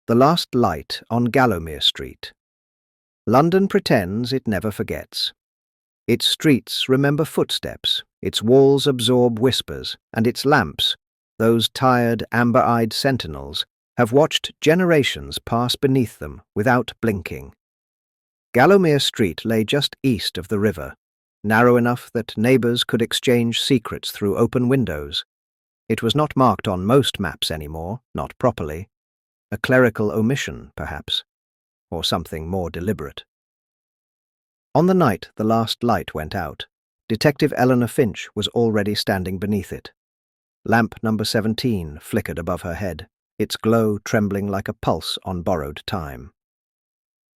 The Last Light on Gallowmere Street. London pretends it never forgets. Its streets remember footsteps, its walls absorb whispers, and its lamps, those tired, amber-eyed sentinels, have watched generations pass beneath them without blinking. Gallowmere Street lay just east of the river, narrow enough that neighbours could exchange secrets through open windows. It was not marked on most maps anymore, not properly. A clerical omission, perhaps, or something more deliberate. On the night the last light went out, Detective Eleanor Finch was already standing beneath it. Lamp number 17 flickered above her head, its glow trembling like a pulse on borrowed time.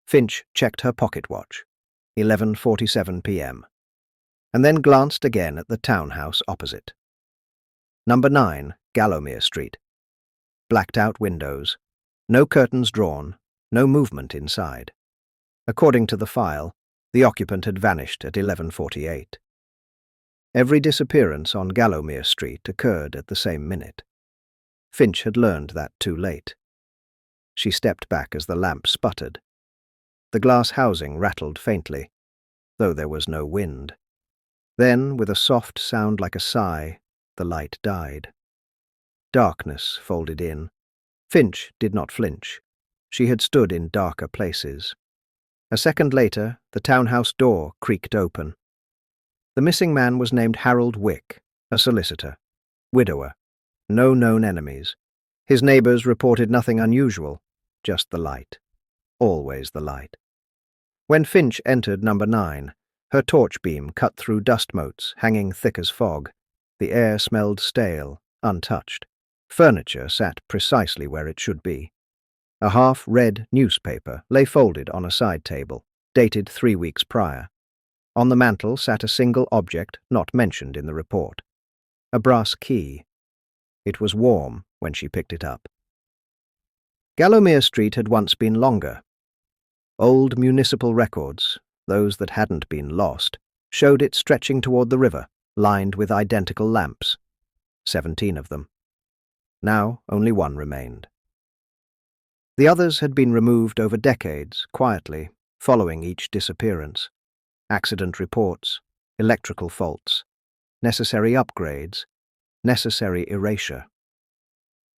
Finch checked her pocket watch, 11:47 p.m., and then glanced again at the townhouse opposite. Number 9, Gallowmere Street. Blacked-out windows. No curtains drawn, no movement inside. According to the file, the occupant had vanished at 11:48. Every disappearance on Gallowmere Street occurred at the same minute. Finch had learned that too late. She stepped back as the lamp sputtered. The glass housing rattled faintly, though there was no wind. Then, with a soft sound like a sigh, the light died. Darkness folded in. Finch did not flinch. She had stood in darker places. A second later, the townhouse door creaked open. The missing man was named Harold Wick, a solicitor, widower, no known enemies. His neighbours reported nothing unusual, just the light. Always the light. When Finch entered number 9, her torch beam cut through dust motes hanging thick as fog. The air smelled stale, untouched. Furniture sat precisely where it should be. A half-read newspaper lay folded on a side table, dated 3 weeks prior. On the mantel sat a single object not mentioned in the report. A brass key. It was warm when she picked it up. Gallowmere Street had once been longer. Old municipal records, those that hadn't been lost, showed it stretching toward the river, lined with identical lamps. 17 of them. Now only one remained. The others had been removed over decades, quietly, following each disappearance. Accident reports, electrical faults, necessary upgrades, necessary erasure.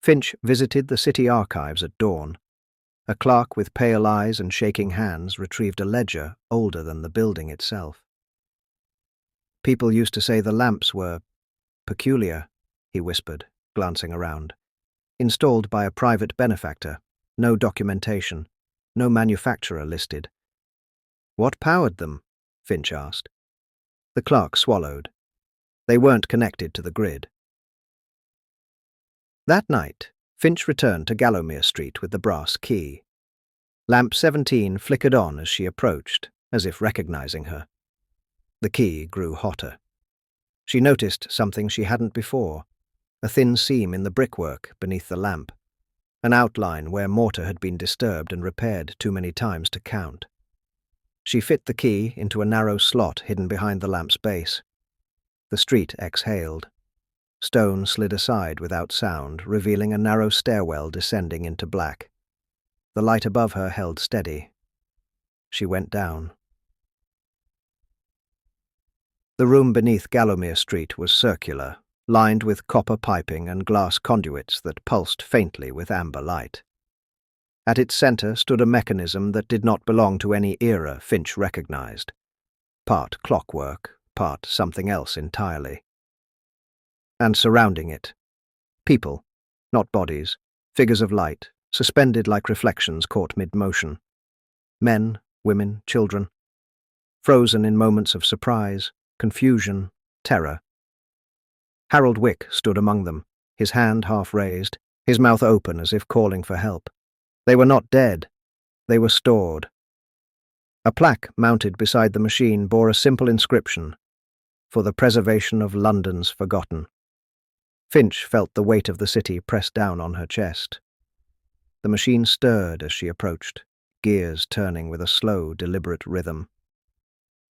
Finch visited the city archives at dawn. A clerk with pale eyes and shaking hands retrieved a ledger older than the building itself. People used to say the lamps were peculiar, he whispered, glancing around. Installed by a private benefactor, no documentation, no manufacturer listed. What powered them? Finch asked. The clerk swallowed. They weren't connected to the grid. That night, Finch returned to Gallowmere Street with the brass key. Lamp 17 flickered on as she approached, as if recognizing her. The key grew hotter. She noticed something she hadn't before. A thin seam in the brickwork beneath the lamp, an outline where mortar had been disturbed and repaired too many times to count. She fit the key into a narrow slot hidden behind the lamp's base. The street exhaled. Stone slid aside without sound, revealing a narrow stairwell descending into black. The light above her held steady. She went down. The room beneath Gallowmere Street was circular, lined with copper piping and glass conduits that pulsed faintly with amber light. At its centre stood a mechanism that did not belong to any era Finch recognized. Part clockwork, part something else entirely. And surrounding it, people, not bodies, figures of light, suspended like reflections caught mid-motion. Men, women, children, frozen in moments of surprise, confusion, terror. Harold Wick stood among them, his hand half raised, his mouth open as if calling for help. They were not dead. They were stored. A plaque mounted beside the machine bore a simple inscription, "For the preservation of London's forgotten." Finch felt the weight of the city press down on her chest. The machine stirred as she approached, gears turning with a slow, deliberate rhythm.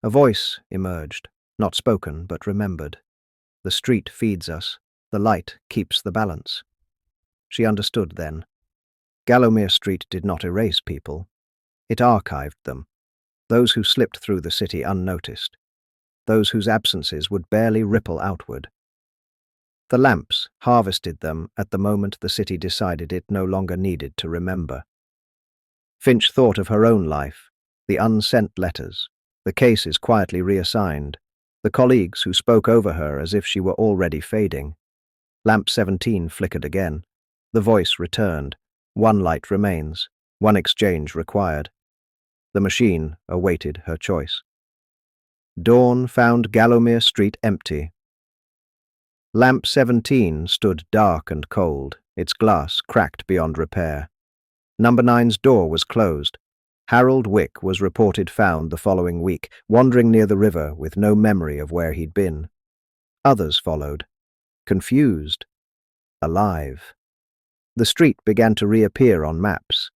A voice emerged, not spoken but remembered. The street feeds us, the light keeps the balance. She understood then. Gallowmere Street did not erase people. It archived them, those who slipped through the city unnoticed, those whose absences would barely ripple outward. The lamps harvested them at the moment the city decided it no longer needed to remember. Finch thought of her own life, the unsent letters, the cases quietly reassigned, the colleagues who spoke over her as if she were already fading. Lamp 17 flickered again. The voice returned. One light remains, one exchange required. The machine awaited her choice. Dawn found Gallowmere Street empty. Lamp 17 stood dark and cold, its glass cracked beyond repair. Number 9's door was closed. Harold Wick was reported found the following week, wandering near the river with no memory of where he'd been. Others followed, confused, alive. The street began to reappear on maps.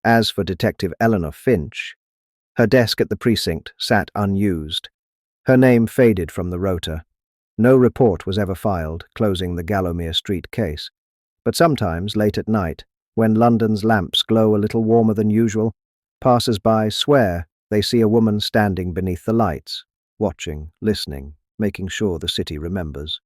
As for Detective Eleanor Finch, her desk at the precinct sat unused. Her name faded from the rota. No report was ever filed, closing the Gallowmere Street case. But sometimes, late at night, when London's lamps glow a little warmer than usual, passers-by swear they see a woman standing beneath the lights, watching, listening, making sure the city remembers.